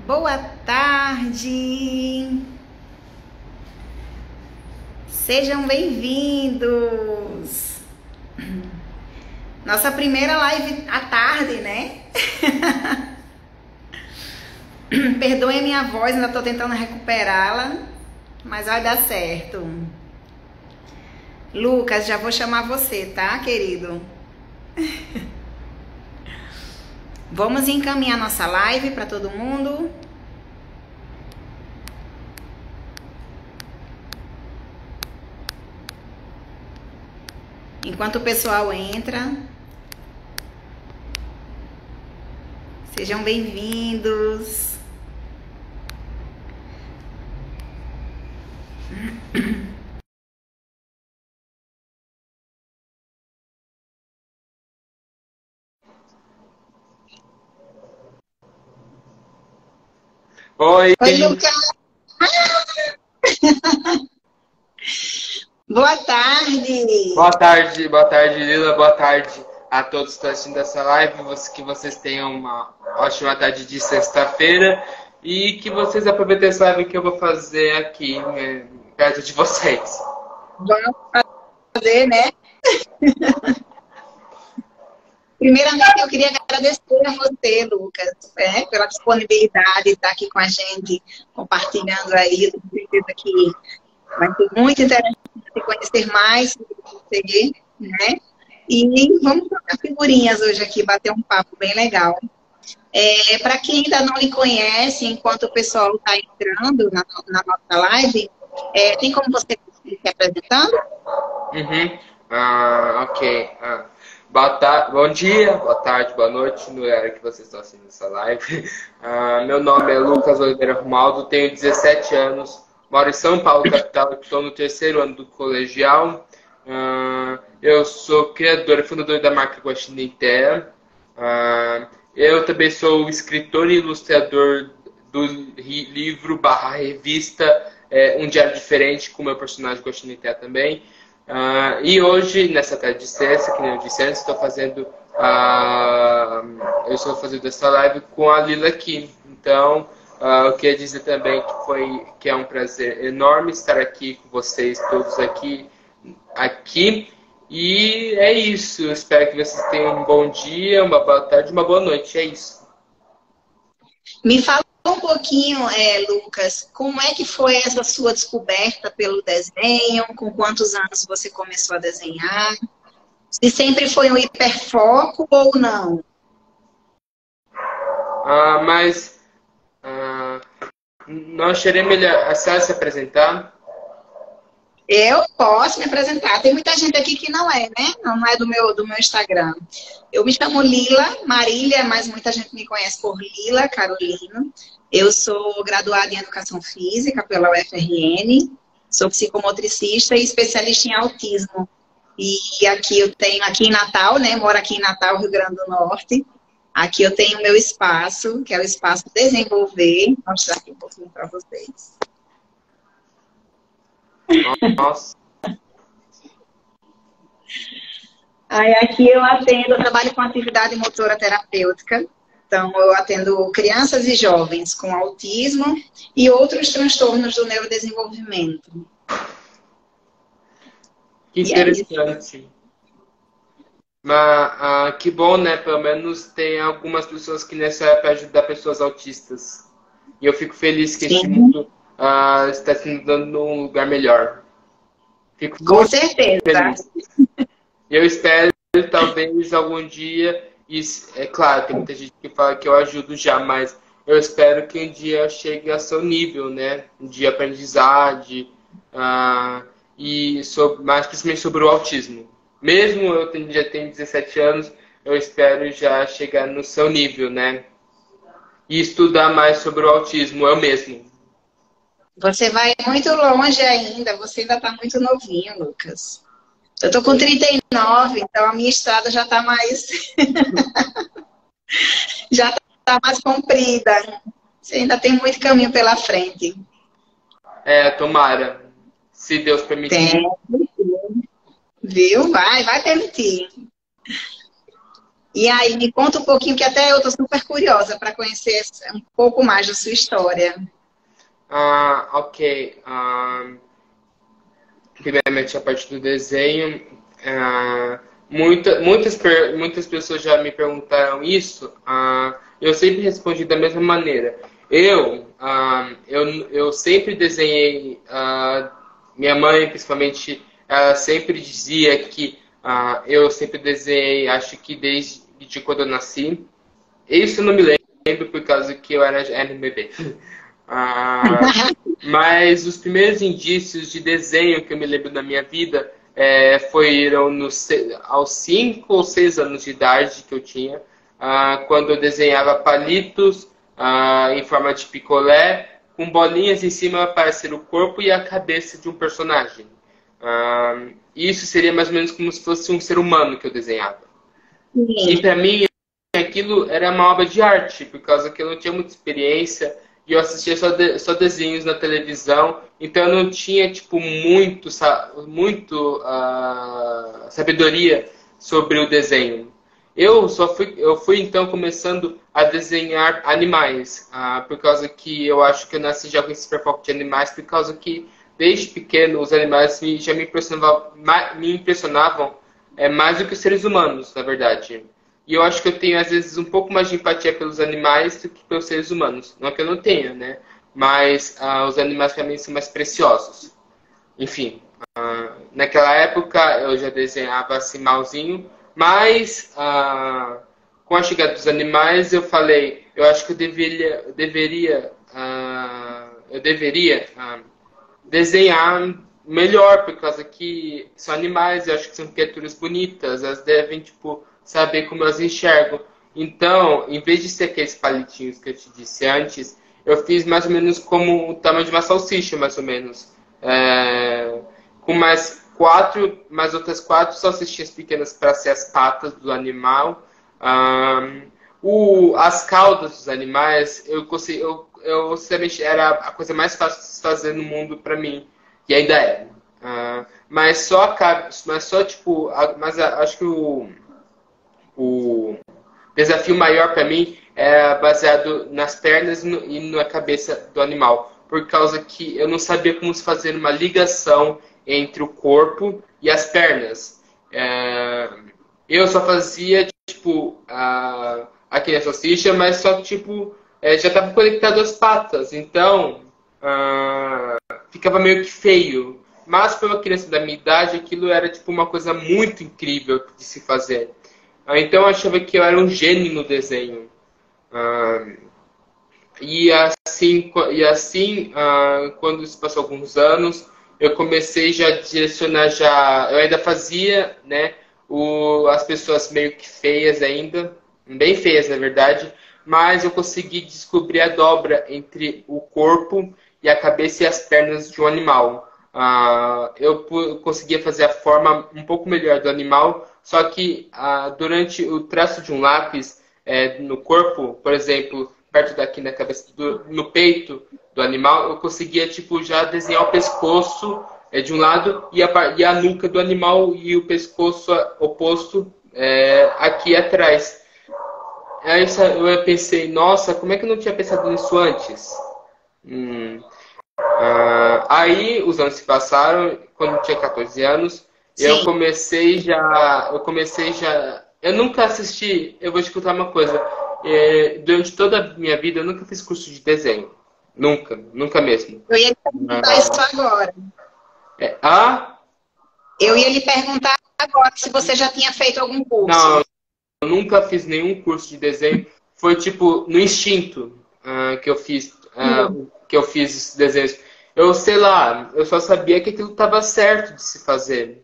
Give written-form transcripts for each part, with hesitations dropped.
Boa tarde! Sejam bem-vindos! Nossa primeira live à tarde, né? Perdoem a minha voz, ainda tô tentando recuperá-la, mas vai dar certo. Lucas, já vou chamar você, tá, querido? Vamos encaminhar nossa live para todo mundo. Enquanto o pessoal entra, sejam bem-vindos. Oi! Oi, Lucas! Boa tarde! Boa tarde, Lila. Boa tarde a todos que estão assistindo essa live. Que vocês tenham uma ótima tarde de sexta-feira e que vocês aproveitem essa live que eu vou fazer aqui, perto de vocês. Vamos fazer, né? Primeiramente, eu queria agradecer a você, Lucas, pela disponibilidade de estar aqui com a gente, compartilhando aí. Eu tenho certeza que vai ser muito interessante te conhecer mais sobre você, né? E vamos trocar figurinhas hoje aqui, bater um papo bem legal. Para quem ainda não lhe conhece, enquanto o pessoal está entrando na nossa live, tem como você se apresentando? Ok. Bom dia, boa tarde, boa noite, no horário que vocês estão assistindo essa live. Meu nome é Lucas Oliveira Romaldo, tenho 17 anos, moro em São Paulo, capital, estou no terceiro ano do colegial. Eu sou criador e fundador da marca Guaxinim Terra. Eu também sou escritor e ilustrador do livro / revista Um Diário Diferente, com o meu personagem Guaxinim Terra também. E hoje, nessa tarde de sexta, que nem eu disse antes, eu estou fazendo essa live com a Lila aqui. Então, eu queria dizer também que é um prazer enorme estar aqui com vocês todos aqui. E é isso. Eu espero que vocês tenham um bom dia, uma boa tarde, uma boa noite. É isso. Me fala um pouquinho, Lucas, como é que foi essa sua descoberta pelo desenho? Com quantos anos você começou a desenhar? Se sempre foi um hiperfoco ou não? Nós teremos melhor a senhora se apresentar. Eu posso me apresentar. Tem muita gente aqui que não é, né? Não é do meu Instagram. Eu me chamo Lila Marília, mas muita gente me conhece por Lila Carolina. Eu sou graduada em Educação Física pela UFRN, sou psicomotricista e especialista em autismo. E aqui em Natal, né? Moro aqui em Natal, Rio Grande do Norte. Aqui eu tenho o meu espaço, que é o Espaço Desenvolver. Vou mostrar aqui um pouquinho para vocês. Nossa. Aí aqui eu trabalho com atividade motora terapêutica. Então, eu atendo crianças e jovens com autismo e outros transtornos do neurodesenvolvimento. Que interessante. Mas que bom, né? Pelo menos tem algumas pessoas que nessa época ajudam pessoas autistas. E eu fico feliz que esse mundo está se dando num lugar melhor. Fico com certeza. Feliz. Eu espero, talvez, algum dia... É claro, tem muita gente que fala que eu ajudo já, mas eu espero que um dia eu chegue ao seu nível, né? De aprendizagem, mas principalmente sobre o autismo. Mesmo eu já tenho 17 anos, eu espero já chegar no seu nível, né? E estudar mais sobre o autismo, eu mesmo. Você vai muito longe ainda, você ainda está muito novinho, Lucas. Eu tô com 39, então a minha estrada já tá mais... já tá mais comprida. Você ainda tem muito caminho pela frente. Tomara. Se Deus permitir. Viu? Vai permitir. E aí, me conta um pouquinho, que até eu tô super curiosa para conhecer um pouco mais da sua história. Ok. Primeiramente, a parte do desenho. Muitas pessoas já me perguntaram isso. Eu sempre respondi da mesma maneira. Eu sempre desenhei. Minha mãe, principalmente, ela sempre dizia que eu sempre desenhei, acho que desde quando eu nasci. Isso eu não me lembro por causa que eu era um bebê. Ah, mas os primeiros indícios de desenho que eu me lembro da minha vida foram aos 5 ou 6 anos de idade que eu tinha, quando eu desenhava palitos em forma de picolé, com bolinhas em cima para ser o corpo e a cabeça de um personagem. Isso seria mais ou menos como se fosse um ser humano que eu desenhava. E Sim. para mim, aquilo era uma obra de arte, por causa que eu não tinha muita experiência e eu assistia só desenhos na televisão, então eu não tinha tipo muito sabedoria sobre o desenho. Eu fui então começando a desenhar animais, por causa que eu acho que eu nasci já com esse hiperfoco de animais, por causa que desde pequeno os animais já me impressionavam mais do que os seres humanos, na verdade. E eu acho que eu tenho, às vezes, um pouco mais de empatia pelos animais do que pelos seres humanos. Não que eu não tenha, né? Mas os animais, para mim, são mais preciosos. Enfim, naquela época eu já desenhava assim malzinho, mas com a chegada dos animais eu falei, eu acho que eu deveria desenhar melhor, por causa que são animais, eu acho que são criaturas bonitas, elas devem, tipo, saber como eu as enxergo. Então, em vez de ser aqueles palitinhos que eu te disse antes, eu fiz mais ou menos como o tamanho de uma salsicha, mais ou menos. Com mais outras 4 salsichinhas pequenas para ser as patas do animal. As caudas dos animais, sinceramente, era a coisa mais fácil de se fazer no mundo para mim. E ainda é. Acho que o desafio maior para mim é baseado nas pernas e na cabeça do animal, por causa que eu não sabia como se fazer uma ligação entre o corpo e as pernas. Eu só fazia tipo aqui na salsicha, mas só que tipo já estava conectado às patas, então ficava meio que feio. Mas para uma criança da minha idade, aquilo era tipo uma coisa muito incrível de se fazer. Então eu achava que eu era um gênio no desenho. Ah, quando se passou alguns anos, eu comecei já a direcionar já. Eu ainda fazia, né? As pessoas meio que feias ainda, bem feias na verdade, mas eu consegui descobrir a dobra entre o corpo e a cabeça e as pernas de um animal. Eu conseguia fazer a forma um pouco melhor do animal, só que durante o traço de um lápis no corpo, por exemplo, perto daqui na cabeça, no peito do animal, eu conseguia tipo já desenhar o pescoço de um lado e a nuca do animal e o pescoço oposto aqui atrás. Aí eu pensei, nossa, como é que eu não tinha pensado nisso antes? Aí os anos se passaram, quando eu tinha 14 anos, Sim. eu nunca assisti, eu vou te contar uma coisa, durante toda a minha vida eu nunca fiz curso de desenho, nunca mesmo. Eu ia lhe perguntar isso agora. É, ah, Eu ia lhe perguntar agora se você já tinha feito algum curso. não, eu nunca fiz nenhum curso de desenho, foi tipo no instinto que eu fiz esses desenhos. Eu sei lá, eu só sabia que aquilo estava certo de se fazer.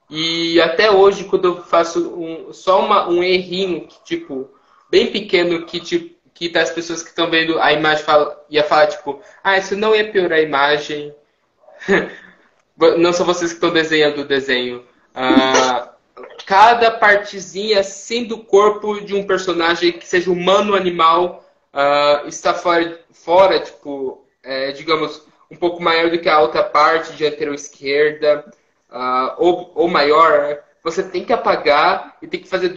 E até hoje, quando eu faço um errinho, que, tipo, bem pequeno, que tá as pessoas que estão vendo a imagem ia falar, tipo, isso não ia piorar a imagem. Não são vocês que estão desenhando o desenho. Cada partezinha, assim, do corpo de um personagem, que seja humano ou animal, está fora tipo, digamos, um pouco maior do que a outra parte, dianteira ou esquerda, ou maior, né? Você tem que apagar e tem que fazer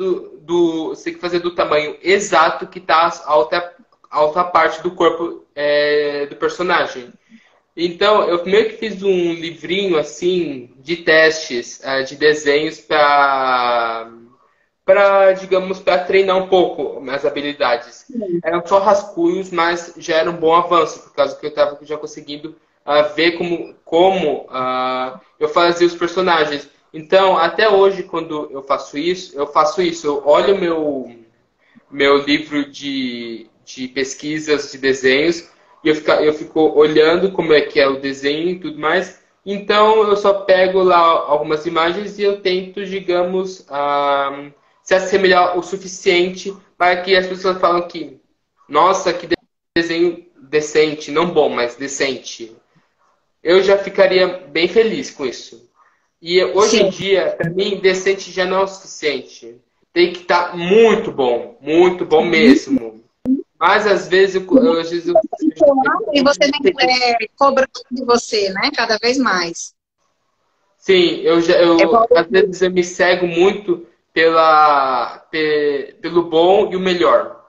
você tem que fazer do tamanho exato que tá a outra parte do corpo do personagem. Então, eu meio que fiz um livrinho, assim, de testes, de desenhos digamos, para treinar um pouco minhas habilidades. Eram só rascunhos, mas já era um bom avanço, por causa que eu estava já conseguindo ver como eu fazia os personagens. Então, até hoje, quando eu faço isso. Eu olho meu livro de pesquisas de desenhos e eu fico olhando como é que é o desenho e tudo mais. Então, eu só pego lá algumas imagens e eu tento, digamos, se assemelhar o suficiente para que as pessoas falem que, nossa, que desenho decente, não bom, mas decente. Eu já ficaria bem feliz com isso. E hoje em Sim. dia, para mim, decente já não é o suficiente. Tem que estar muito bom mesmo. Mas às vezes E você vem cobrando de você, né? Cada vez mais. sim, às vezes eu me cego muito pelo bom e o melhor.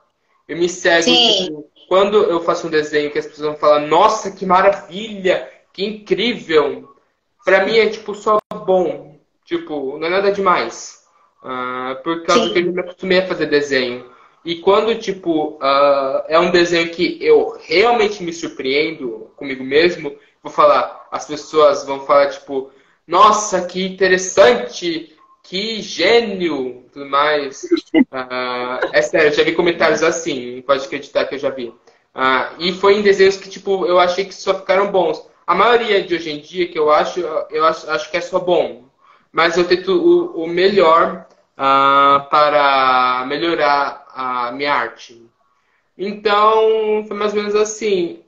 Eu me cego, Sim, tipo, quando eu faço um desenho que as pessoas vão falar, nossa, que maravilha, que incrível. Pra mim é, tipo, só bom. Tipo, não é nada demais. Por causa que eu já sim. me acostumei a fazer desenho. E quando, tipo, é um desenho que eu realmente me surpreendo comigo mesmo, vou falar, as pessoas vão falar, tipo, nossa, que interessante, que gênio, tudo mais. É sério, eu já vi comentários assim, pode acreditar que eu já vi. E foi em desenhos que, tipo, eu achei que só ficaram bons. A maioria de hoje em dia que eu acho que é só bom. Mas eu tento o melhor para melhorar a minha arte. Então, foi mais ou menos assim,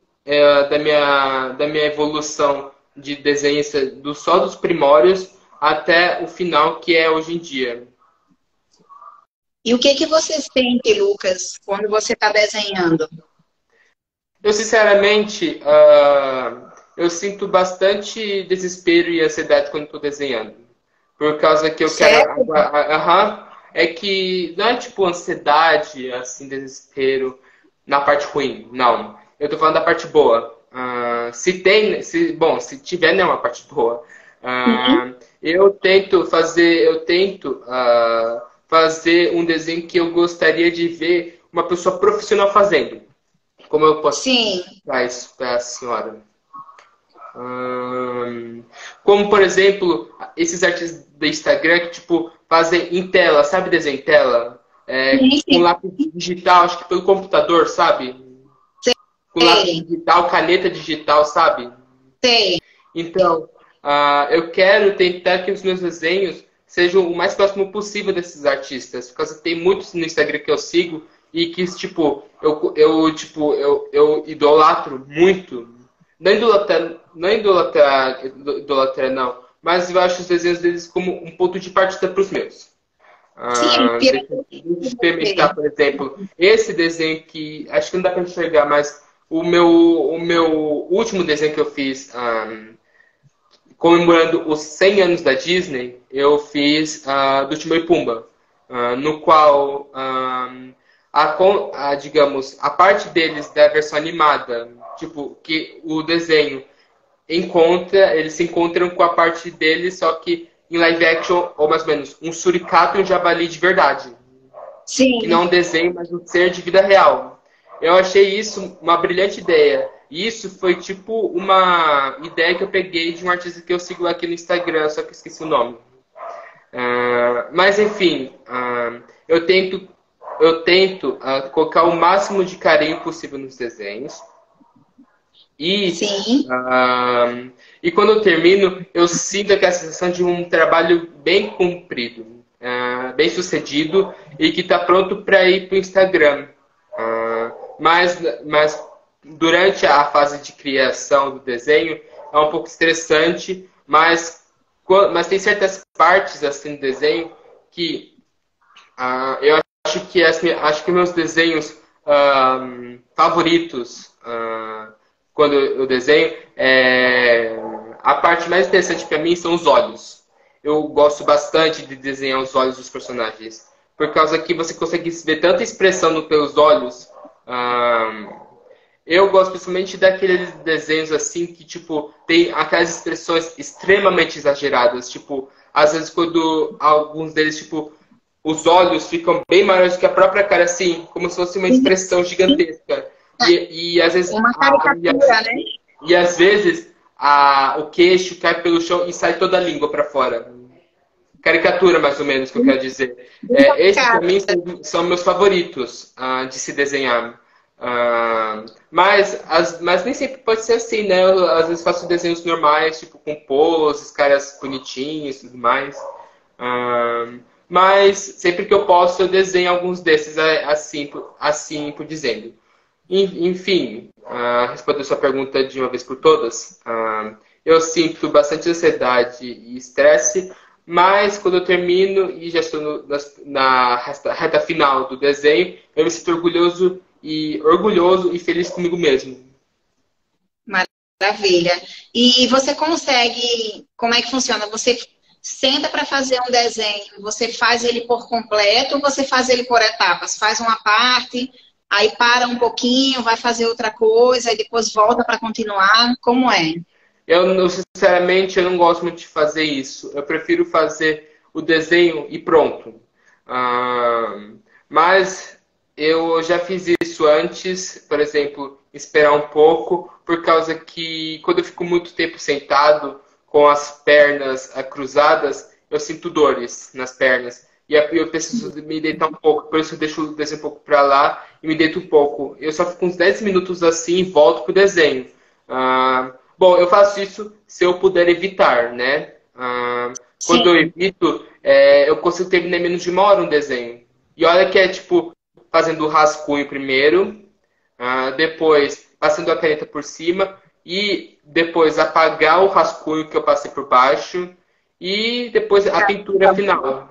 da minha evolução de desenhista só dos primórdios até o final, que é hoje em dia. E o que que você sente, Lucas, quando você está desenhando? Eu, sinceramente, eu sinto bastante desespero e ansiedade quando estou desenhando. Por causa que eu quero. Certo? É que não é tipo ansiedade, assim, desespero na parte ruim. Não. Eu tô falando da parte boa. Se tiver, né, uma parte boa. Sim. Eu tento fazer um desenho que eu gostaria de ver uma pessoa profissional fazendo. Como eu posso Sim. explicar isso para a senhora? Ahn, Como, por exemplo, esses artistas do Instagram que, tipo, fazem em tela, sabe desenho em tela? Sim, Com sim. lápis digital, acho que pelo computador, sabe? Com lápis Sei, digital, caneta digital, sabe? sei. Então, eu quero tentar que os meus desenhos sejam o mais próximo possível desses artistas. Por causa que tem muitos no Instagram que eu sigo e que, tipo, eu idolatro muito. Não idolatrar, não. Mas eu acho os desenhos deles como um ponto de partida para os meus. Sim, é Deixa eu inspiração de você. experimentar, por exemplo, esse desenho que acho que não dá para enxergar, mas o meu último desenho que eu fiz comemorando os 100 anos da Disney, eu fiz do Timão e Pumba, no qual digamos, a parte deles da versão animada, tipo, que o desenho eles se encontram com a parte deles, só que em live action, ou mais ou menos, um suricato e um javali de verdade. Que não é Sim, um desenho, mas um ser de vida real. Eu achei isso uma brilhante ideia. E isso foi tipo uma ideia que eu peguei de um artista que eu sigo aqui no Instagram, só que eu esqueci o nome. Mas enfim, eu tento colocar o máximo de carinho possível nos desenhos. E, sim. ah, e quando eu termino, eu sinto aquela sensação de um trabalho bem cumprido, bem sucedido e que está pronto para ir para o Instagram. Mas durante a fase de criação do desenho é um pouco estressante, mas tem certas partes assim do desenho que eu acho que meus desenhos favoritos quando eu desenho, a parte mais interessante para mim são os olhos. Eu gosto bastante de desenhar os olhos dos personagens. por causa que você consegue ver tanta expressão pelos olhos. Eu gosto principalmente daqueles desenhos assim que, tipo, tem aquelas expressões extremamente exageradas. Tipo, às vezes quando alguns deles, tipo, os olhos ficam bem maiores que a própria cara, assim, como se fosse uma expressão gigantesca. E às vezes... Uma caricatura, né? E às vezes o queixo cai pelo chão e sai toda a língua para fora. Caricatura, mais ou menos, que eu quero dizer. Esses, para mim, são meus favoritos de se desenhar. Mas nem sempre pode ser assim, né? Eu, às vezes faço desenhos normais, tipo com poses, caras bonitinhos e tudo mais. Mas sempre que eu posso, eu desenho alguns desses assim por dizendo. Enfim, respondendo sua pergunta de uma vez por todas, eu sinto bastante ansiedade e estresse, mas quando eu termino e já estou na reta final do desenho, eu me sinto orgulhoso e feliz comigo mesmo. Maravilha. E você consegue, como é que funciona? Você senta para fazer um desenho, você faz ele por completo ou você faz ele por etapas? Faz uma parte, aí para um pouquinho, vai fazer outra coisa, e depois volta para continuar. Como é? Sinceramente, eu não gosto muito de fazer isso. Eu prefiro fazer o desenho e pronto. Mas eu já fiz isso antes, por exemplo, esperar um pouco, por causa que quando eu fico muito tempo sentado, com as pernas cruzadas, eu sinto dores nas pernas. E eu preciso me deitar um pouco, por isso eu deixo o desenho um pouco para lá e me deito um pouco. Eu só fico uns 10 minutos assim e volto pro desenho. Bom, eu faço isso se eu puder evitar, né? Quando eu evito, eu consigo terminar em menos de uma hora um desenho. E olha que é tipo fazendo o rascunho primeiro, depois passando a caneta por cima e depois apagar o rascunho que eu passei por baixo e depois a pintura final.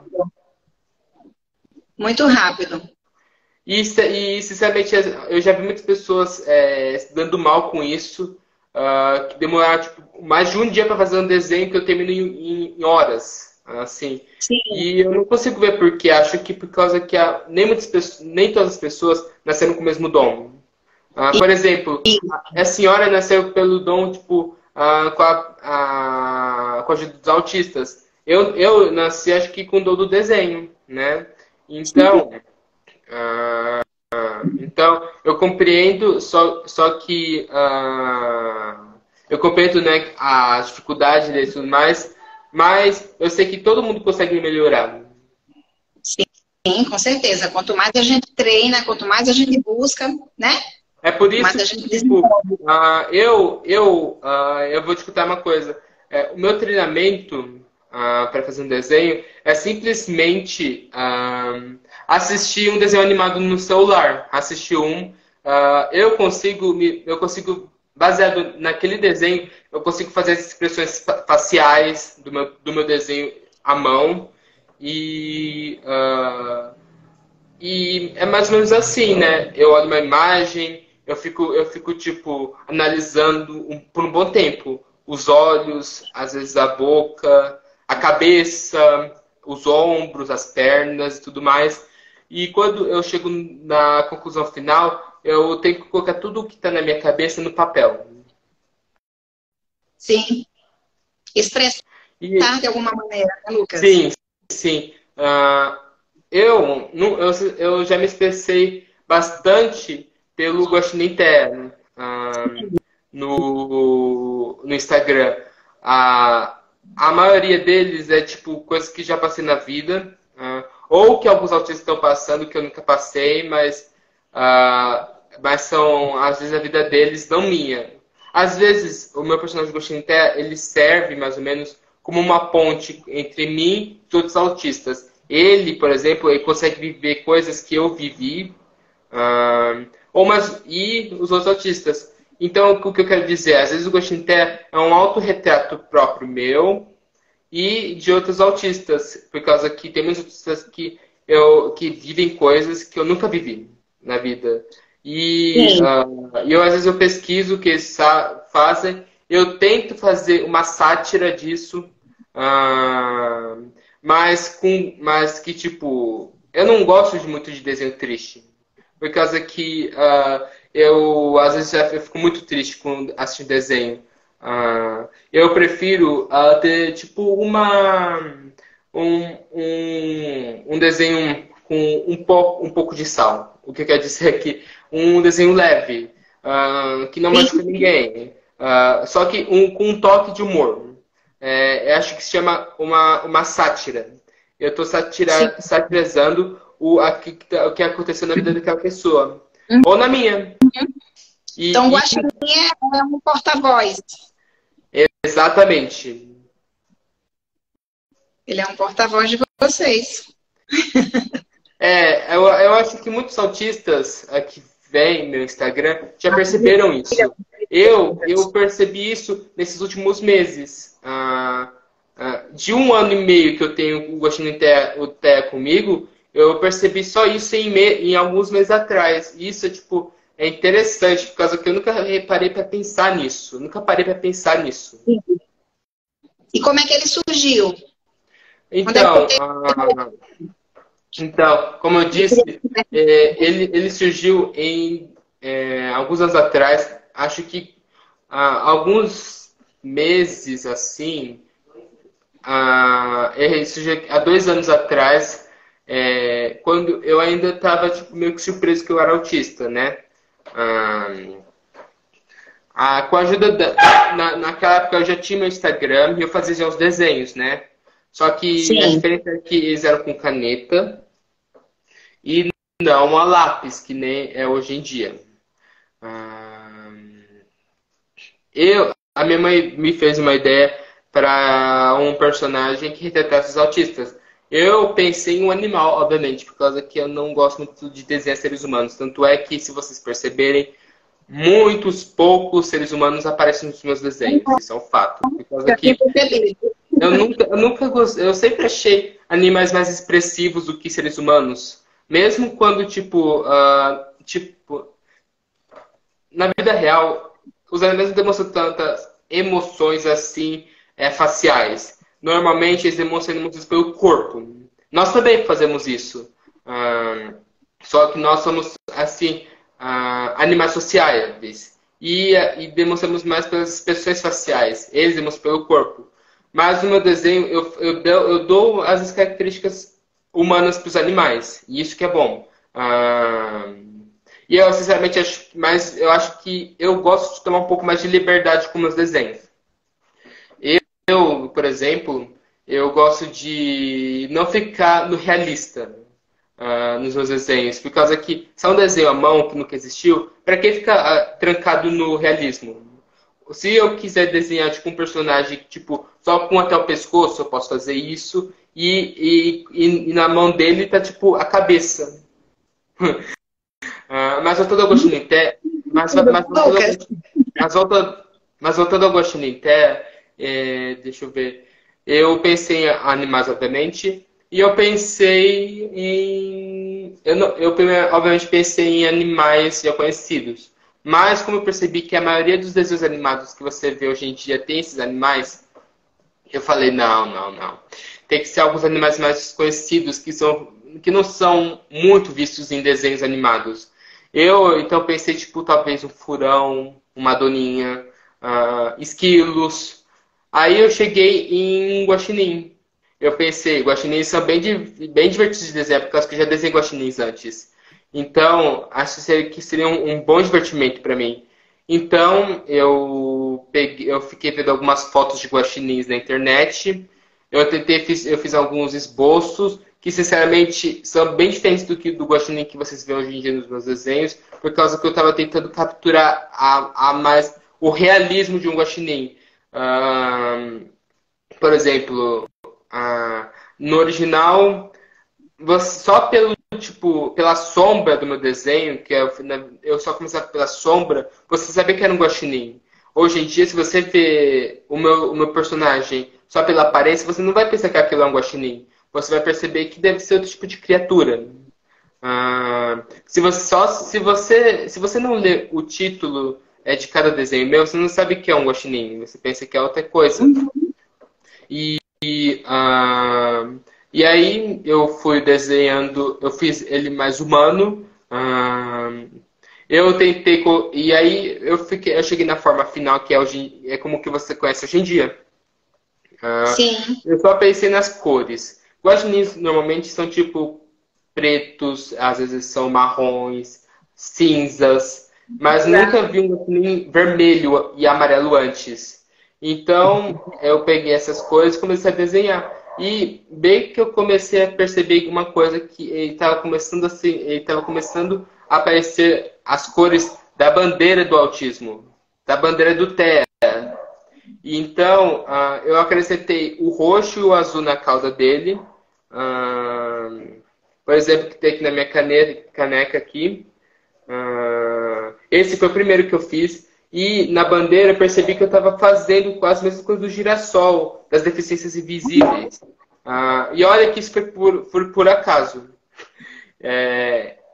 Muito rápido. E sinceramente, eu já vi muitas pessoas se dando mal com isso, que demoraram tipo, mais de um dia para fazer um desenho que eu termino em horas. Assim. Sim. E eu não consigo ver por quê. Acho que por causa que nem todas as pessoas nasceram com o mesmo dom. Por exemplo, a senhora nasceu pelo dom, tipo, com a ajuda dos autistas. Eu nasci, acho que com o dom do desenho, né? Então eu compreendo, só que eu compreendo, né, a dificuldade disso e tudo mais, mas eu sei que todo mundo consegue melhorar. Sim, com certeza. Quanto mais a gente treina, quanto mais a gente busca, né? É por isso que, tipo, eu vou te contar uma coisa. O meu treinamento para fazer um desenho é simplesmente assistir um desenho animado no celular. Assistir eu consigo, baseado naquele desenho, eu consigo fazer as expressões faciais do meu desenho à mão. E é mais ou menos assim, né? Eu olho uma imagem, eu fico tipo, analisando por um bom tempo. Os olhos, às vezes a boca, a cabeça, os ombros, as pernas e tudo mais. E quando eu chego na conclusão final, eu tenho que colocar tudo o que está na minha cabeça no papel. Sim. Expressar de alguma maneira, né, Lucas? Sim. Eu já me expressei bastante pelo Guaxinim Terra no Instagram. A maioria deles é tipo coisas que já passei na vida, ou que alguns autistas estão passando que eu nunca passei, mas são às vezes a vida deles, não minha. Às vezes o meu personagem Guaxinim Terra, ele serve mais ou menos como uma ponte entre mim e outros autistas. Ele, por exemplo, ele consegue viver coisas que eu vivi, e os outros autistas. Então, o que eu quero dizer? Às vezes o Guaxinim Terra é um autorretrato próprio meu e de outros autistas, por causa que tem muitos autistas que vivem coisas que eu nunca vivi na vida. E às vezes eu pesquiso o que eles fazem, eu tento fazer uma sátira disso, mas que tipo eu não gosto muito de desenho triste. Por causa que eu, às vezes, eu fico muito triste quando assisto desenho. Eu prefiro ter, tipo, um desenho com um pouco de sal. O que quer dizer é que um desenho leve, que não Sim. machuca ninguém. Só que com um toque de humor. Eu acho que se chama uma sátira. Eu estou Sim. satirizando o que aconteceu na vida daquela pessoa. Ou na minha. Então, o E Guaxinim é um porta-voz. exatamente. Ele é um porta-voz de vocês. Eu acho que muitos autistas que veem meu Instagram já perceberam isso. Eu percebi isso nesses últimos meses. De 1 ano e meio que eu tenho o Guaxinim o Té comigo, eu percebi só isso em alguns meses atrás. E isso tipo, é interessante, por causa que eu nunca reparei para pensar nisso. Eu nunca parei para pensar nisso. E como é que ele surgiu? Quando é que tu Então, teve... como eu disse, ele surgiu em alguns anos atrás, acho que alguns meses assim, ele surgiu há 2 anos atrás, quando eu ainda estava tipo, meio que surpreso que eu era autista, né? Com a ajuda naquela época eu já tinha meu Instagram e eu fazia já os desenhos, né? Só que a Sim. diferença é que eles eram com caneta e não a lápis, que nem é hoje em dia. Ah, a minha mãe me fez uma ideia para um personagem que retratasse os autistas. Eu pensei em um animal, obviamente, por causa que eu não gosto muito de desenhar seres humanos. Tanto é que, se vocês perceberem, muitos poucos seres humanos aparecem nos meus desenhos. Isso é um fato. Por causa Já tinha que percebido. eu nunca gostei, eu sempre achei animais mais expressivos do que seres humanos. Mesmo quando, na vida real, os animais não demonstram tantas emoções assim, faciais. Normalmente eles demonstram emoções pelo corpo. Nós também fazemos isso. Só que nós somos, assim, animais sociáveis. E demonstramos mais pelas expressões faciais. Eles demonstram pelo corpo. Mas no meu desenho, eu dou as características humanas para os animais. E isso que é bom. E eu, sinceramente, mas eu acho que eu gosto de tomar um pouco mais de liberdade com meus desenhos. Eu, por exemplo, eu gosto de não ficar no realista nos meus desenhos, por causa que se é um desenho à mão que nunca existiu, para que ficar trancado no realismo? Se eu quiser desenhar tipo, um personagem tipo, só com até o pescoço, eu posso fazer isso, e na mão dele tá tipo a cabeça. Mas voltando ao Gostinho Té, Lucas, mas voltando, mas voltando ao Gostinho Té, deixa eu ver. Eu pensei em animais, obviamente, e eu pensei em. Eu primeiro, obviamente, pensei em animais já conhecidos. Mas como eu percebi que a maioria dos desenhos animados que você vê hoje em dia tem esses animais, eu falei, não, não, não. Tem que ser alguns animais mais conhecidos que não são muito vistos em desenhos animados. Eu então pensei, tipo, talvez um furão, uma doninha, esquilos. Aí eu cheguei em guaxinim. Eu pensei, guaxinins são bem divertidos de desenhar, por causa que eu já desenhei guaxinins antes. Então, acho que seria um bom divertimento para mim. Então, eu fiquei vendo algumas fotos de guaxinins na internet. Eu fiz alguns esboços que, sinceramente, são bem diferentes do guaxinim que vocês veem hoje em dia nos meus desenhos, por causa que eu estava tentando capturar a mais o realismo de um guaxinim. Por exemplo, no original, só pela sombra do meu desenho, eu só começava pela sombra, você sabia que era um guaxinim. Hoje em dia, se você vê o meu personagem só pela aparência, você não vai pensar que aquilo é um guaxinim. Você vai perceber que deve ser outro tipo de criatura. Se você não lê o título de cada desenho meu, você não sabe que é um guaxinim. Você pensa que é outra coisa. E E aí eu fui desenhando, eu fiz ele mais humano. Eu tentei, e aí eu cheguei na forma final que é hoje, é como que você conhece hoje em dia. Sim. Eu só pensei nas cores. Guaxinins normalmente são tipo pretos, às vezes são marrons, cinzas, mas nunca vi um guaxinim vermelho e amarelo antes. Então eu peguei essas cores e comecei a desenhar. E bem que eu comecei a perceber uma coisa que ele estava começando assim, ele estava começando a aparecer as cores da bandeira do autismo, da bandeira do TEA. Então, eu acrescentei o roxo e o azul na cauda dele. Ah, por exemplo, que tem aqui na minha caneca aqui. Esse foi o primeiro que eu fiz. E na bandeira eu percebi que eu estava fazendo quase as mesmas coisas do girassol, das deficiências invisíveis. E olha que isso foi por acaso.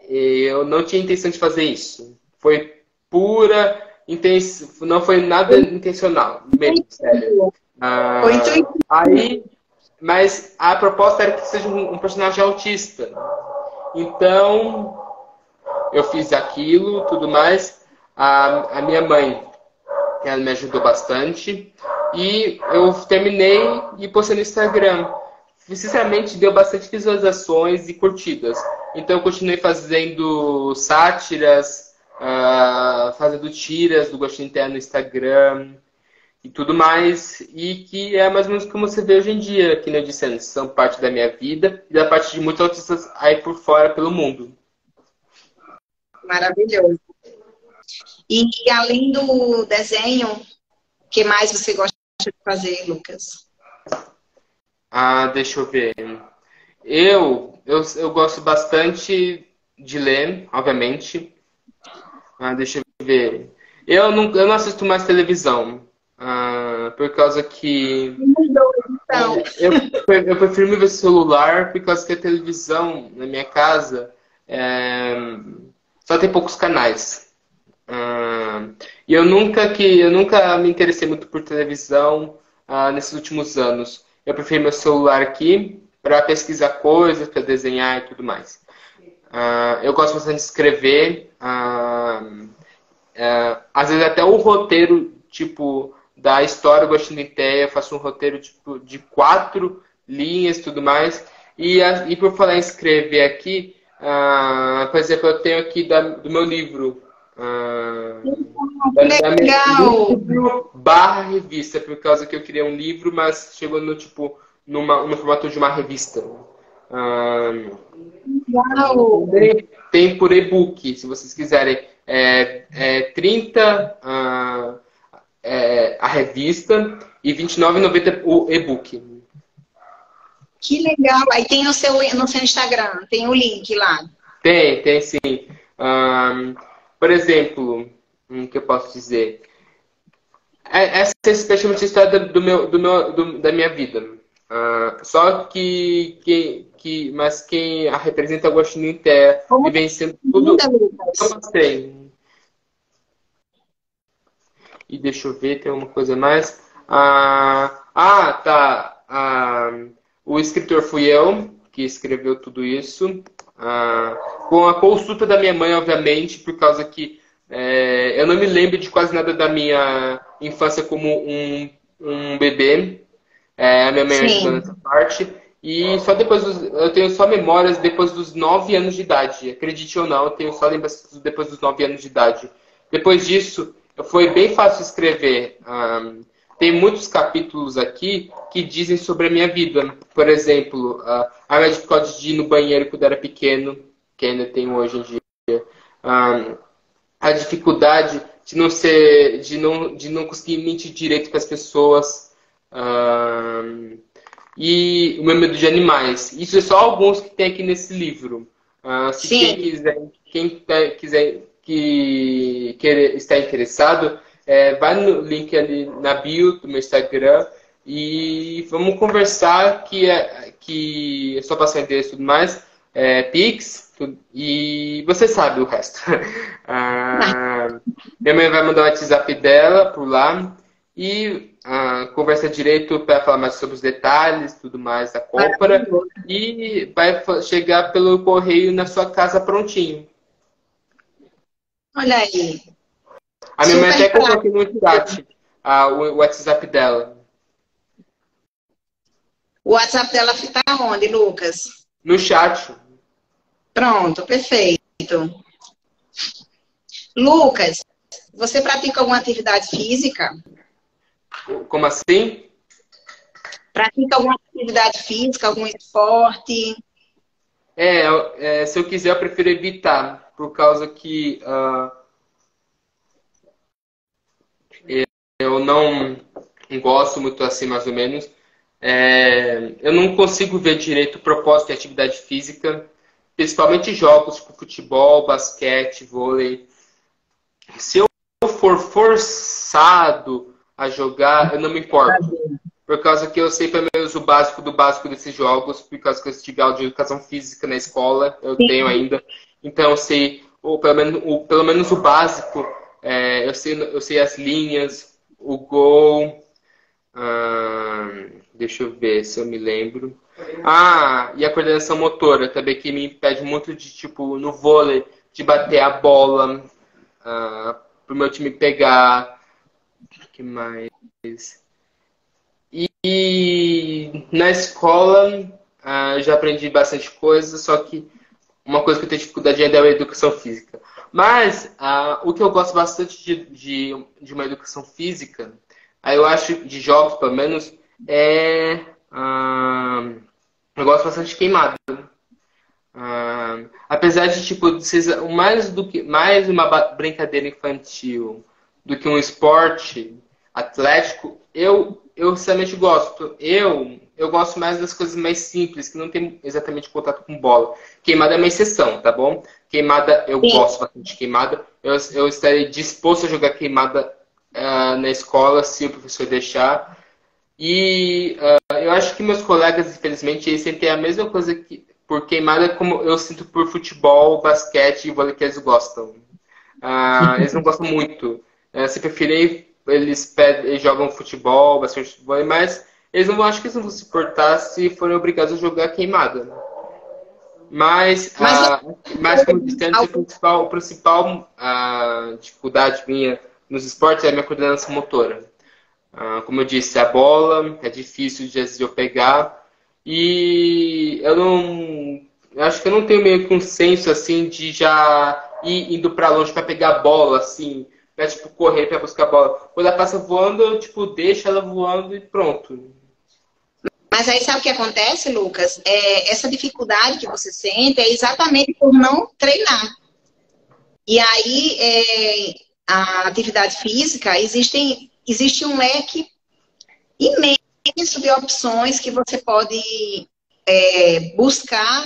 Eu não tinha intenção de fazer isso. Foi pura intenção, não foi nada intencional, mesmo, sério. Aí, mas a proposta era que seja um personagem autista. Então, eu fiz aquilo, tudo mais. A minha mãe, ela me ajudou bastante. E eu terminei e postei no Instagram. Sinceramente, deu bastante visualizações e curtidas. Então, eu continuei fazendo sátiras, fazendo tiras do Guaxinim TEA no Instagram e tudo mais. E que é mais ou menos como você vê hoje em dia, que eu disse antes, são parte da minha vida e da parte de muitos autistas aí por fora, pelo mundo. Maravilhoso. E além do desenho, o que mais você gosta de fazer, Lucas? Deixa eu ver. Eu gosto bastante de ler, obviamente. Deixa eu ver. Eu não assisto mais televisão. Por causa que Então, eu prefiro me ver celular, por causa que a televisão na minha casa só tem poucos canais. E eu nunca me interessei muito por televisão nesses últimos anos. Eu prefiro meu celular aqui para pesquisar coisas, para desenhar e tudo mais. Eu gosto bastante de escrever. Às vezes até o roteiro, tipo, da história do Guaxinim TEA, eu faço um roteiro tipo, de 4 linhas e tudo mais. E por falar em escrever aqui, por exemplo, eu tenho aqui do meu livro. legal! Livro barra revista, por causa que eu queria um livro, mas chegou no formato de uma revista. Legal! Tem por e-book, se vocês quiserem. 30 a revista e R$29,90 o e-book. Que legal! Aí tem no seu Instagram, tem o link lá. Tem sim. Por exemplo, o que eu posso dizer? Essa é especialmente a história da minha vida. Só mas quem a representa é o Guaxinim TEA, vivenciando tudo que eu passei. E deixa eu ver, tem uma coisa mais. Tá. O escritor fui eu, que escreveu tudo isso. Com a consulta da minha mãe, obviamente, por causa que eu não me lembro de quase nada da minha infância como um bebê. A minha mãe ajudou nessa parte. E só eu tenho só memórias depois dos 9 anos de idade. Acredite ou não, eu tenho só lembranças depois dos 9 anos de idade. Depois disso, foi bem fácil escrever. Tem muitos capítulos aqui que dizem sobre a minha vida. Por exemplo, a minha dificuldade de ir no banheiro quando era pequeno, que ainda tenho hoje em dia. A dificuldade de não conseguir mentir direito com as pessoas. E o meu medo de animais. Isso é só alguns que tem aqui nesse livro. Se quem quiser estar interessado, vai no link ali na bio do meu Instagram e vamos conversar, que é só passar o endereço e tudo mais, Pix, e você sabe o resto. Minha mãe vai mandar o WhatsApp dela por lá. E conversa direito para falar mais sobre os detalhes, tudo mais da compra. E vai chegar pelo correio na sua casa prontinho. Olha aí. A minha mãe Super até colocou aqui prático. no chat o WhatsApp dela. O WhatsApp dela está onde, Lucas? No chat. Pronto, perfeito. Lucas, você pratica alguma atividade física? Como assim? Pratica alguma atividade física, algum esporte? Se eu quiser, eu prefiro evitar, por causa que eu não gosto muito assim, mais ou menos. Eu não consigo ver direito o propósito de atividade física, principalmente jogos tipo futebol, basquete, vôlei. Se eu for forçado a jogar, eu não me importo. Por causa que eu sei pelo menos o básico do básico desses jogos, por causa que eu tive aula de educação física na escola, eu tenho ainda. Então eu sei, ou pelo menos o básico, eu sei as linhas, o gol. Deixa eu ver se eu me lembro. E a coordenação motora também, que me impede muito de, tipo, no vôlei, de bater a bola, pro meu time pegar. O que mais? E na escola, eu já aprendi bastante coisa, só que uma coisa que eu tenho dificuldade ainda é a educação física. Mas o que eu gosto bastante de uma educação física, eu acho, de jogos pelo menos, eu gosto bastante de queimada. Apesar de tipo ser mais uma brincadeira infantil do que um esporte atlético, eu sinceramente gosto. Eu gosto mais das coisas mais simples, que não tem exatamente contato com bola. Queimada é uma exceção, tá bom? Queimada, eu Sim. gosto bastante de queimada. Eu estaria disposto a jogar queimada na escola, se o professor deixar. E eu acho que meus colegas, infelizmente, eles sentem a mesma coisa que por queimada como eu sinto por futebol, basquete e vôlei que eles gostam. Eles não gostam muito. Se preferir, eles jogam futebol, bastante vôlei, mas eles não acho que eles não vão se importar se forem obrigados a jogar queimada. Mas como eu disse antes, a principal dificuldade minha nos esportes é a minha coordenação motora. Como eu disse, a bola é difícil de eu pegar e eu acho que eu não tenho meio que um senso assim de já ir indo para longe para pegar a bola assim, né? Tipo correr para buscar a bola. Quando ela passa voando, eu tipo deixo ela voando e pronto. Mas aí sabe o que acontece, Lucas? Essa dificuldade que você sente é exatamente por não treinar. E aí, a atividade física, existe um leque imenso de opções que você pode buscar,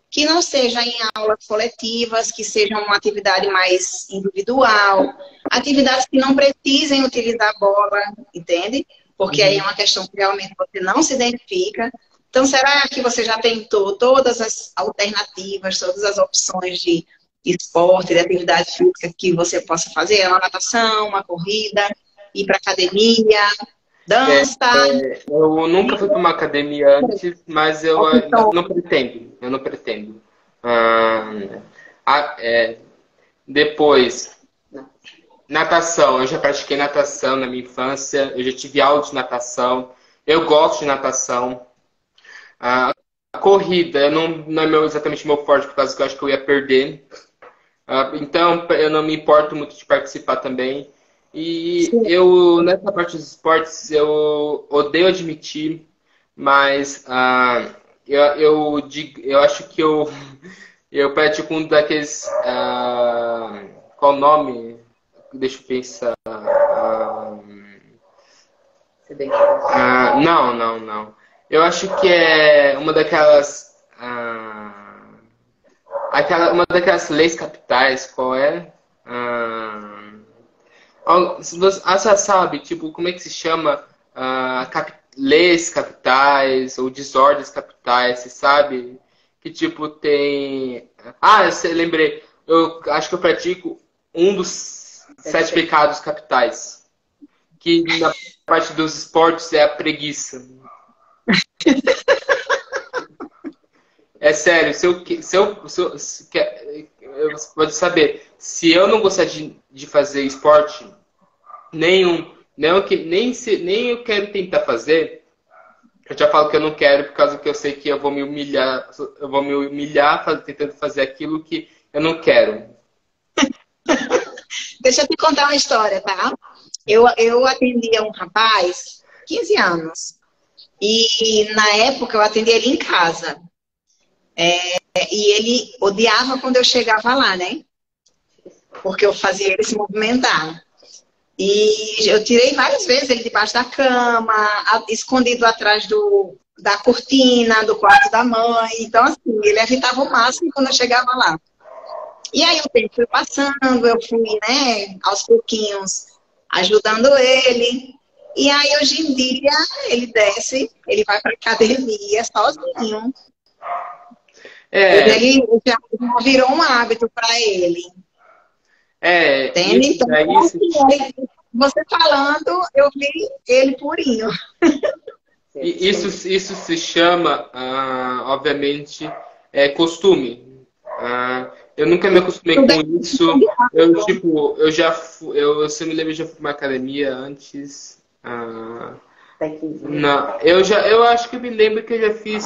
que não seja em aulas coletivas, que seja uma atividade mais individual, atividades que não precisem utilizar a bola, entende? Porque aí é uma questão que realmente você não se identifica. Então, será que você já tentou todas as alternativas, todas as opções de esporte, de atividade física que você possa fazer? Uma natação, uma corrida, ir para academia, dança. Eu nunca fui para uma academia antes, mas eu não pretendo. Eu não pretendo. Depois, natação. Eu já pratiquei natação na minha infância. Eu já tive aula de natação. Eu gosto de natação. A corrida não é exatamente meu forte, por causa que eu acho que eu ia perder. Então, eu não me importo muito de participar também. E nessa parte dos esportes, eu odeio admitir, mas eu acho que eu pratico um daqueles. Qual o nome? Deixa eu pensar. Não. Eu acho que é uma daquelas. Uma daquelas leis capitais, qual é? Você sabe, tipo, como é que se chama leis capitais ou desordens capitais, você sabe? Que tipo tem. Eu lembrei. Eu acho que eu pratico um dos 7 pecados capitais. que na parte dos esportes é a preguiça. É sério, você pode saber, se eu não gostar de fazer esporte nenhum, nem eu quero tentar fazer, eu já falo que eu não quero por causa que eu sei que eu vou me humilhar tentando fazer aquilo que eu não quero. Deixa eu te contar uma história, tá? Eu atendia um rapaz, 15 anos, e na época eu atendia ele em casa. E ele odiava quando eu chegava lá, né? Porque eu fazia ele se movimentar. E eu tirei várias vezes ele debaixo da cama, escondido atrás da cortina, do quarto da mãe. Então, assim, ele evitava o máximo quando eu chegava lá. E aí o tempo foi passando, eu fui, né, aos pouquinhos, ajudando ele. E aí, hoje em dia, ele desce, ele vai para academia sozinho. Ele já virou um hábito para ele. Entende? Então, você falando, eu vi ele purinho. Isso se chama, obviamente, costume. Eu nunca me acostumei com isso. Se eu me lembro, eu já fui para uma academia antes. Não, eu acho que eu me lembro que eu já fiz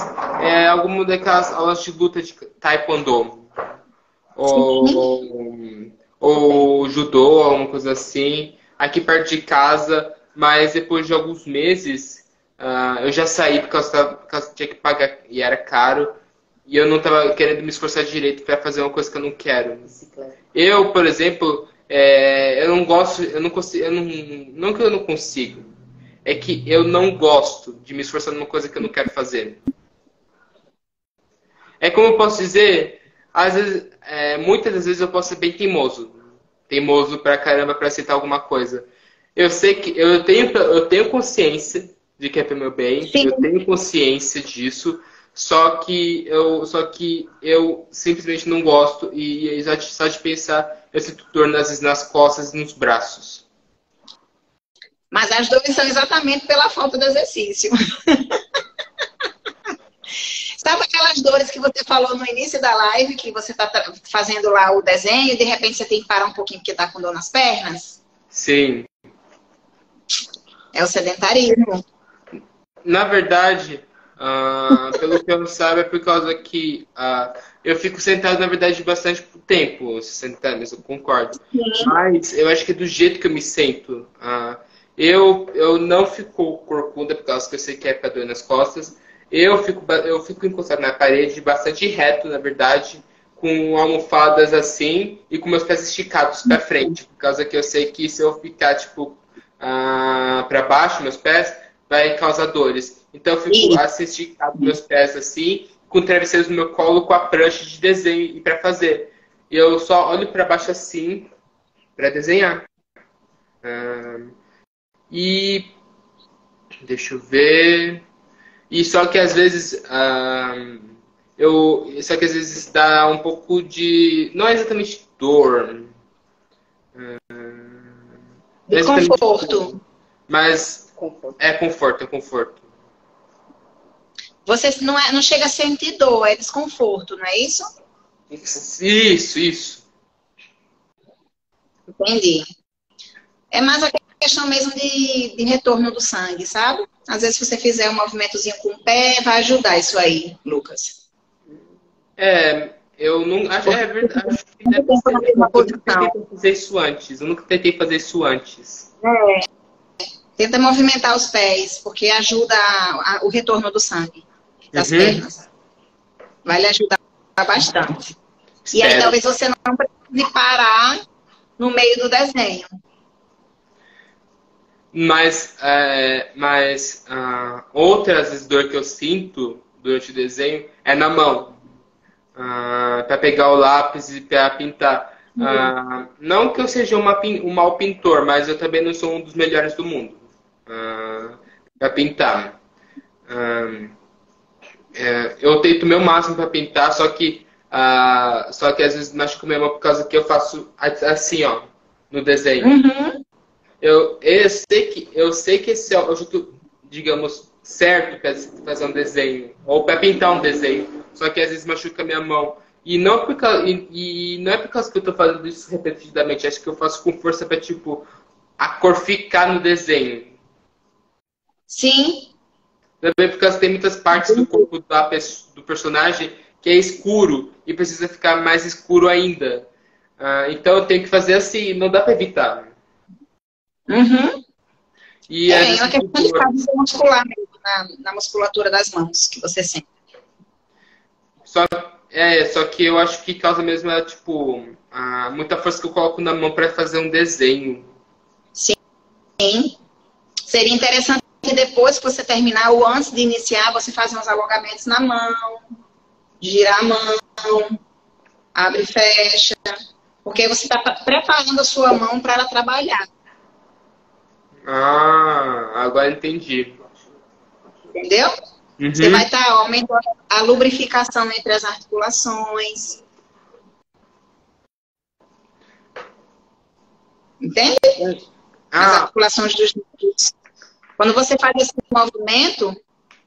alguma daquelas aulas de luta de taekwondo. Ou judô, alguma coisa assim, aqui perto de casa, mas depois de alguns meses eu já saí por causa que tinha que pagar e era caro, e eu não estava querendo me esforçar direito para fazer uma coisa que eu não quero. Eu, por exemplo, eu não gosto, eu não consigo, não que eu não consigo, é que eu não gosto de me esforçar numa coisa que eu não quero fazer. É como eu posso dizer, às vezes, muitas das vezes eu posso ser bem teimoso. Teimoso pra caramba pra aceitar alguma coisa. Eu sei que eu tenho consciência de que é pro meu bem, Sim. eu tenho consciência disso, só que eu simplesmente não gosto e só de pensar eu sinto dor às vezes nas costas e nos braços. Mas as dores são exatamente pela falta de exercício. Sabe aquelas dores que você falou no início da live, que você está fazendo lá o desenho e de repente você tem que parar um pouquinho porque está com dor nas pernas? Sim. É o sedentarismo. Na verdade, pelo que eu não saiba, é por causa que eu fico sentado, na verdade, bastante tempo. Sentado, eu concordo. Sim. Mas eu acho que é do jeito que eu me sento. Eu não fico corcunda por causa que eu sei que é ficar dor nas costas. Eu fico encostado na parede, bastante reto, na verdade, com almofadas assim e com meus pés esticados para frente, por causa que eu sei que se eu ficar tipo para baixo, meus pés, vai causar dores. Então eu fico assim, esticado meus pés assim, com travesseiros no meu colo, com a prancha de desenho e para fazer. E eu só olho para baixo assim para desenhar. E deixa eu ver. E só que às vezes dá um pouco de, não é exatamente dor, de conforto, dor, mas é conforto. Você não chega a sentir dor, é desconforto, não é isso? Isso. Entendi. É mais a questão mesmo de retorno do sangue, sabe? Às vezes, se você fizer um movimentozinho com o pé, vai ajudar isso aí, Lucas. Eu não acho, é verdade. Acho que deve ser, eu nunca tentei fazer isso antes. Eu nunca tentei fazer isso antes. Tenta movimentar os pés, porque ajuda o retorno do sangue das pernas. Vai lhe ajudar bastante. Espero. E aí, talvez você não precise parar no meio do desenho. Mas outras dor que eu sinto durante o desenho é na mão. Para pegar o lápis e para pintar. Não que eu seja um mau pintor, mas eu também não sou um dos melhores do mundo para pintar. Eu tento o meu máximo para pintar, só que às vezes machuco minha mão por causa que eu faço assim, ó, no desenho. Eu sei que esse é o jeito, digamos, certo para fazer um desenho, ou para pintar um desenho, só que às vezes machuca a minha mão. E não, e não é por causa que eu tô fazendo isso repetidamente, acho que eu faço com força para, tipo, a cor ficar no desenho. Sim. Também por causa que tem muitas partes do corpo do personagem que é escuro e precisa ficar mais escuro ainda. Então eu tenho que fazer assim, não dá para evitar. Uhum. E às É uma vezes, questão de tipo, fadiga muscular mesmo, na musculatura das mãos que você sente. só, só que eu acho que causa mesmo tipo, muita força que eu coloco na mão para fazer um desenho. Sim. Seria interessante que depois que você terminar ou antes de iniciar, você fazer uns alongamentos na mão, girar a mão, abre e fecha. Porque você está preparando a sua mão para ela trabalhar. Agora entendi. Entendeu? Você vai Uhum. estar aumentando a lubrificação entre as articulações. Entende? As Ah, articulações dos dedos. Quando você faz esse movimento,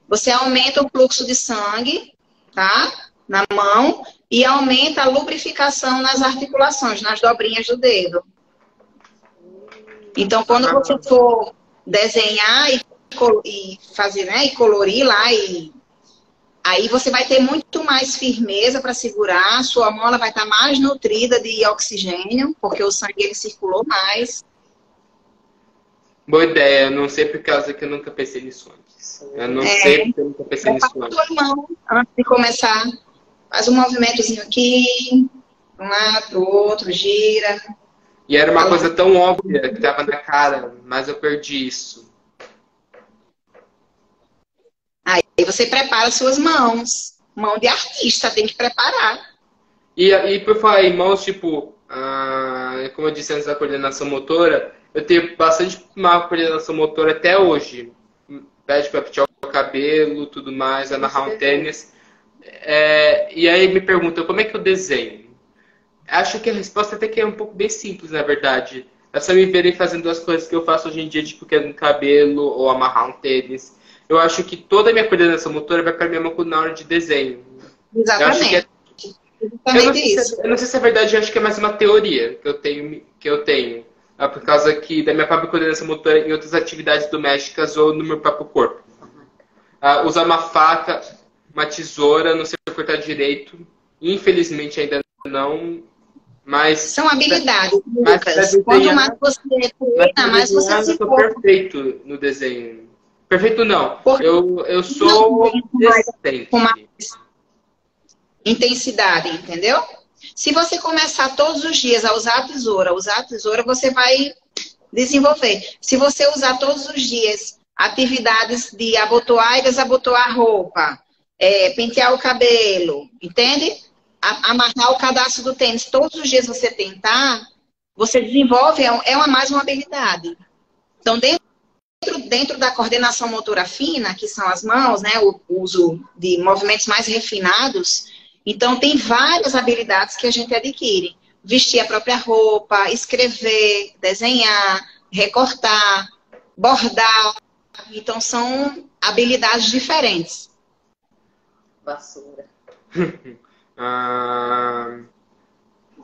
você aumenta o fluxo de sangue, tá? Na mão e aumenta a lubrificação nas articulações, nas dobrinhas do dedo. Então, quando você for desenhar e fazer, né, e colorir lá, aí você vai ter muito mais firmeza para segurar, sua mão ela vai estar mais nutrida de oxigênio, porque o sangue ele circulou mais. boa ideia. Eu não sei por causa que eu nunca pensei nisso antes. Eu não sei porque eu nunca pensei Prepara nisso a antes. sua mão antes de começar. Faz um movimentozinho aqui, de um lado, pro outro, gira. E era uma coisa tão óbvia que estava na cara, mas eu perdi isso. Aí você prepara suas mãos. Mão de artista, tem que preparar. E por falar em mãos, tipo, como eu disse antes da coordenação motora, eu tenho bastante má coordenação motora até hoje. Pede para pentear o cabelo, tudo mais, amarrar um tênis. E aí me perguntam, como é que eu desenho? Acho que a resposta até que é um pouco bem simples, na verdade. É só me verem fazendo as coisas que eu faço hoje em dia, tipo, quebrar um cabelo ou amarrar um tênis. Eu acho que toda a minha coordenação motora vai para minha mão na hora de desenho. Eu acho que Exatamente. eu Exatamente isso. eu não sei se é verdade, eu acho que é mais uma teoria que eu tenho. Por causa que da minha própria coordenação motora em outras atividades domésticas ou no meu próprio corpo. Usar uma faca, uma tesoura, não sei cortar direito. Infelizmente ainda não, mas, São habilidades, mas para Lucas. Quanto mais desenhar, você mas treina, para mais você desenhar eu sou desenvolve. perfeito no desenho. Perfeito não. Porque Eu não sou tem com mais decente. intensidade, entendeu? Se você começar todos os dias a usar a tesoura, você vai desenvolver. Se você usar todos os dias atividades de abotoar e desabotoar a roupa, pentear o cabelo, entende? Amarrar o cadastro do tênis, todos os dias você tentar, você desenvolve, mais uma habilidade. Então, dentro da coordenação motora fina, que são as mãos, né, o uso de movimentos mais refinados, então tem várias habilidades que a gente adquire. Vestir a própria roupa, escrever, desenhar, recortar, bordar. Então são habilidades diferentes. Vassoura.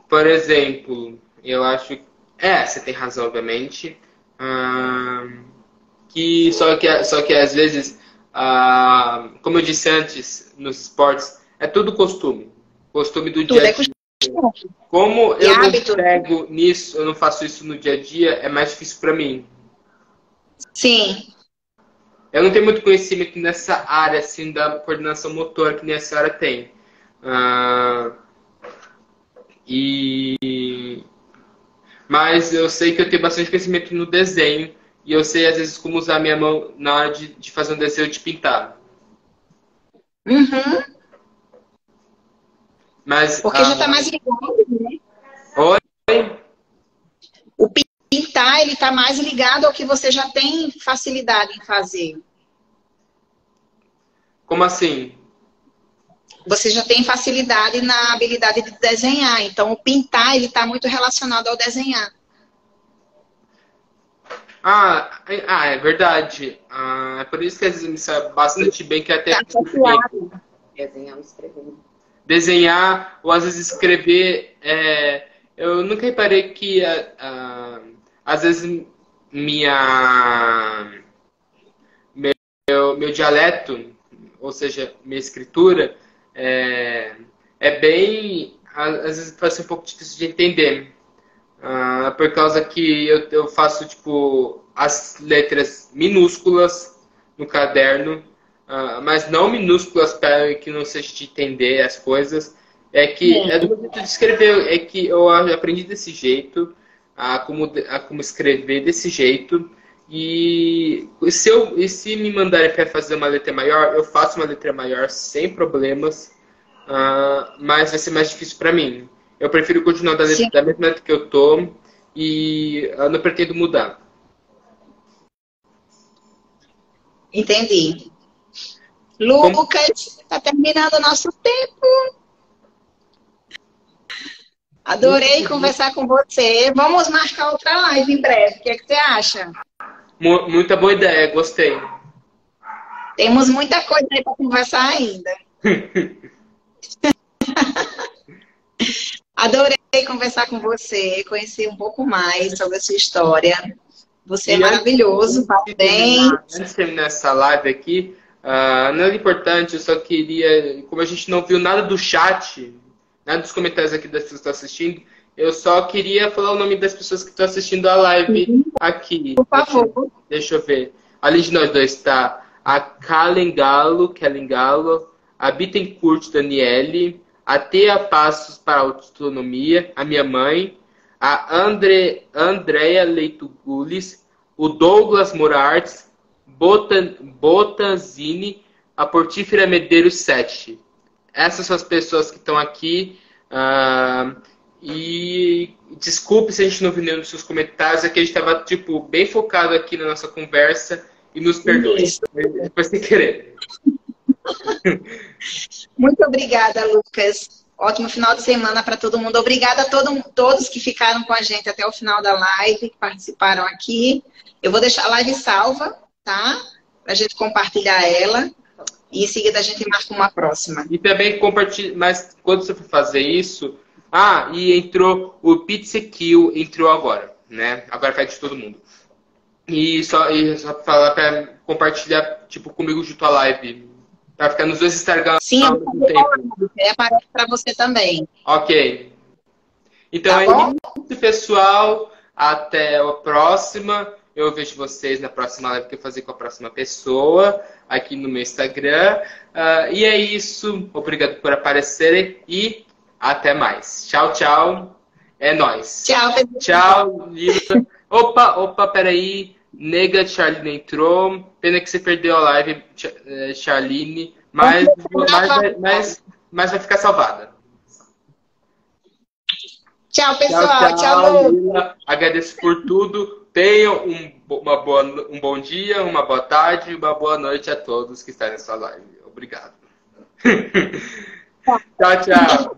Por exemplo, eu acho. Você tem razão, obviamente. Só que às vezes, como eu disse antes, nos esportes, é tudo costume. Costume do Tudo dia a é dia. costume. Como E eu não hábito. pego nisso, eu não faço isso no dia a dia, é mais difícil para mim. Sim. Eu não tenho muito conhecimento nessa área, assim, da coordenação motora que nem a senhora tem. Ah, e Mas eu sei que eu tenho bastante conhecimento no desenho. E eu sei, às vezes, como usar a minha mão na hora de fazer um desenho de pintar. Uhum. Mas. Porque já está mais ligado, né? Oi? O pintar, ele está mais ligado ao que você já tem facilidade em fazer. Como assim? Você já tem facilidade na habilidade de desenhar. Então, o pintar, ele está muito relacionado ao desenhar. É verdade. É por isso que às vezes me sai bastante bem, que até Tá associado. Desenhar e escrever. desenhar ou às vezes escrever. Eu nunca reparei que às vezes minha, meu dialeto, ou seja, minha escritura, é bem. Às vezes pode ser um pouco difícil de entender. Por causa que eu faço tipo as letras minúsculas no caderno, mas não minúsculas para que não seja de entender as coisas. É que é do meu jeito de escrever, é que eu aprendi desse jeito, a como escrever desse jeito. E se me mandarem para fazer uma letra maior, eu faço uma letra maior sem problemas, mas vai ser mais difícil para mim. Eu prefiro continuar Sim, da mesma letra que eu tô e eu não pretendo mudar. entendi. Como- Lucas, está terminando o nosso tempo. Adorei conversar com você. Vamos marcar outra live em breve. O que é que você acha? Muita boa ideia, gostei. Temos muita coisa aí para conversar ainda. Adorei conversar com você, conhecer um pouco mais sobre a sua história. Você é E maravilhoso, parabéns. antes de terminar essa live aqui, nada importante, eu só queria, como a gente não viu nada do chat, nada dos comentários aqui das pessoas que estão assistindo, eu só queria falar o nome das pessoas que estão assistindo a live aqui. Por favor. Deixa eu ver. Além de nós dois está a Kellen Galo, a Bittencourt Daniele, a Thea Passos para a Autonomia, a minha mãe, a Andrea Leito Gules, o Douglas Morartes, Botanzini, a Portífera Medeiros 7. Essas são as pessoas que estão aqui. E desculpe se a gente não viu nenhum dos seus comentários, é que a gente estava tipo, bem focado aqui na nossa conversa e nos perdoe. Isso. Foi sem querer. Muito obrigada, Lucas. Ótimo final de semana para todo mundo. Obrigada a todos que ficaram com a gente até o final da live, que participaram aqui. Eu vou deixar a live salva, tá? Para a gente compartilhar ela. E em seguida a gente marca uma próxima. E também compartilhe, mas quando você for fazer isso. E entrou o Pizza Kill, entrou agora, né? Agora faz de todo mundo. E só falar para compartilhar, tipo, comigo junto à live. Pra ficar nos dois Instagram Sim, ao mesmo tempo. aparece para você também. Ok. Então Tá é bom? isso, pessoal. Até a próxima. Eu vejo vocês na próxima live que eu fazer com a próxima pessoa aqui no meu Instagram. E é isso. Obrigado por aparecerem e até mais. Tchau, tchau. É nóis. Tchau, pessoal. Tchau, Lila. Opa, peraí. Nega, Charline entrou. Pena que você perdeu a live, Charline. Mas vai ficar salvada. Tchau, pessoal. Tchau, Lu. Lila. Agradeço por tudo. Tenham um bom dia, uma boa tarde e uma boa noite a todos que estão nessa live. Obrigado. Tchau, tchau.